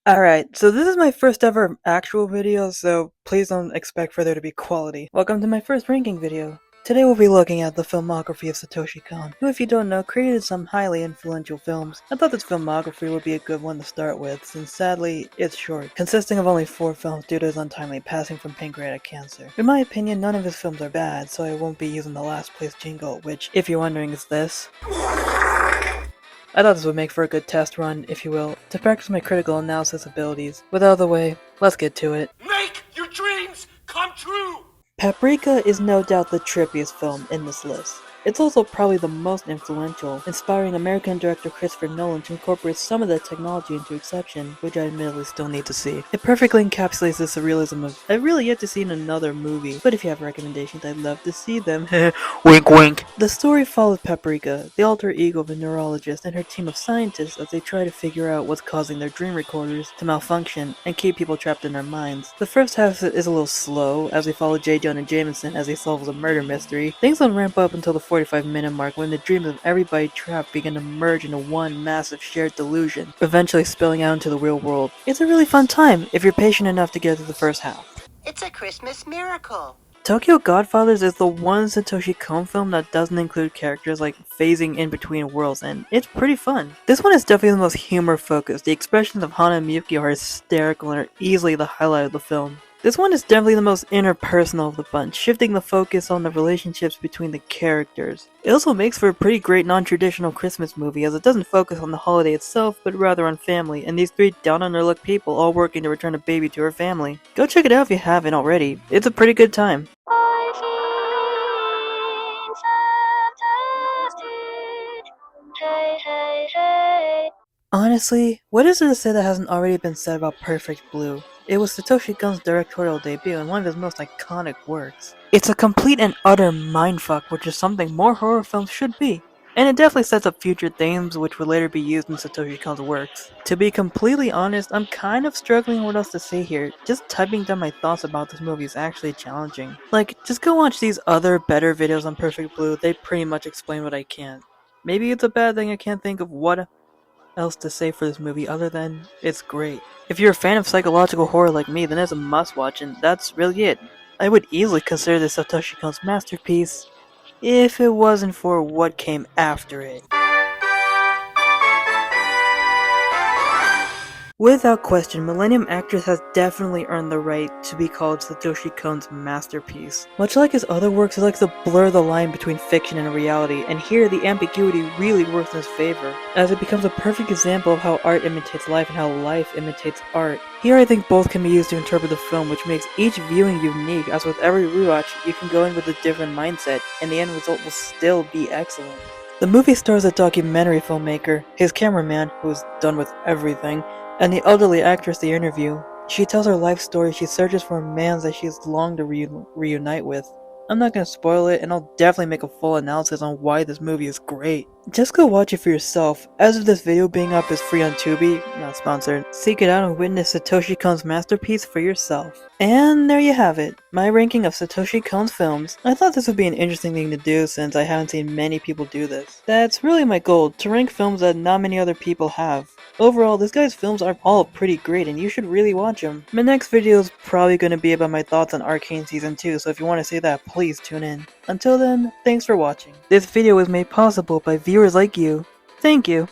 Alright, so this is my first ever actual video, so please don't expect for there to be quality. Welcome to my first ranking video. Today we'll be looking at the filmography of Satoshi Kon, who if you don't know, created some highly influential films. I thought this filmography would be a good one to start with, since sadly, it's short, consisting of only 4 films due to his untimely passing from pancreatic cancer. In my opinion, none of his films are bad, so I won't be using the last place jingle, which, if you're wondering, is this. I thought this would make for a good test run, if you will, to practice my critical analysis abilities. With out of the way, let's get to it. Make your dreams come true! Paprika is no doubt the trippiest film in this list. It's also probably the most influential, inspiring American director Christopher Nolan to incorporate some of that technology into Exception, which I admittedly still need to see. It perfectly encapsulates the surrealism of I've really yet to see in another movie, but if you have recommendations, I'd love to see them. Wink wink. The story follows Paprika, the alter ego of a neurologist, and her team of scientists as they try to figure out what's causing their dream recorders to malfunction and keep people trapped in their minds. The first half is a little slow, as we follow J. Jonah Jameson as he solves a murder mystery. Things don't ramp up until the 45-minute mark when the dreams of everybody trapped begin to merge into one massive shared delusion, eventually spilling out into the real world. It's a really fun time if you're patient enough to get through the first half. It's a Christmas miracle. Tokyo Godfathers is the one Satoshi Kon film that doesn't include characters like phasing in between worlds, and it's pretty fun. This one is definitely the most humor focused. The expressions of Hana and Miyuki are hysterical and are easily the highlight of the film. This one is definitely the most interpersonal of the bunch, shifting the focus on the relationships between the characters. It also makes for a pretty great non-traditional Christmas movie, as it doesn't focus on the holiday itself, but rather on family, and these 3 down-on-their-luck people all working to return a baby to her family. Go check it out if you haven't already. It's a pretty good time. Honestly, what is there to say that hasn't already been said about Perfect Blue? It was Satoshi Kon's directorial debut and one of his most iconic works. It's a complete and utter mindfuck, which is something more horror films should be. And it definitely sets up future themes which would later be used in Satoshi Kon's works. To be completely honest, I'm kind of struggling what else to say here. Just typing down my thoughts about this movie is actually challenging. Like, just go watch these other better videos on Perfect Blue, they pretty much explain what I can't. Maybe it's a bad thing I can't think of what else to say for this movie other than it's great. If you're a fan of psychological horror like me, then it's a must-watch, and that's really it. I would easily consider this Satoshi Kon's masterpiece if it wasn't for what came after it. Without question, Millennium Actress has definitely earned the right to be called Satoshi Kon's masterpiece. Much like his other works, he likes to blur the line between fiction and reality, and here the ambiguity really works in his favor, as it becomes a perfect example of how art imitates life and how life imitates art. Here I think both can be used to interpret the film, which makes each viewing unique, as with every rewatch you can go in with a different mindset, and the end result will still be excellent. The movie stars a documentary filmmaker, his cameraman, who is done with everything, and the elderly actress they interview. She tells her life story. She searches for a man that she has longed to reunite with. I'm not gonna spoil it, and I'll definitely make a full analysis on why this movie is great. Just go watch it for yourself. As of this video being up is free on Tubi, not sponsored. Seek it out and witness Satoshi Kon's masterpiece for yourself. And there you have it, my ranking of Satoshi Kon's films. I thought this would be an interesting thing to do since I haven't seen many people do this. That's really my goal, to rank films that not many other people have. Overall, this guy's films are all pretty great and you should really watch them. My next video is probably going to be about my thoughts on Arcane Season 2, so if you want to see that, please tune in. Until then, thanks for watching. This video was made possible by viewers like you. Thank you.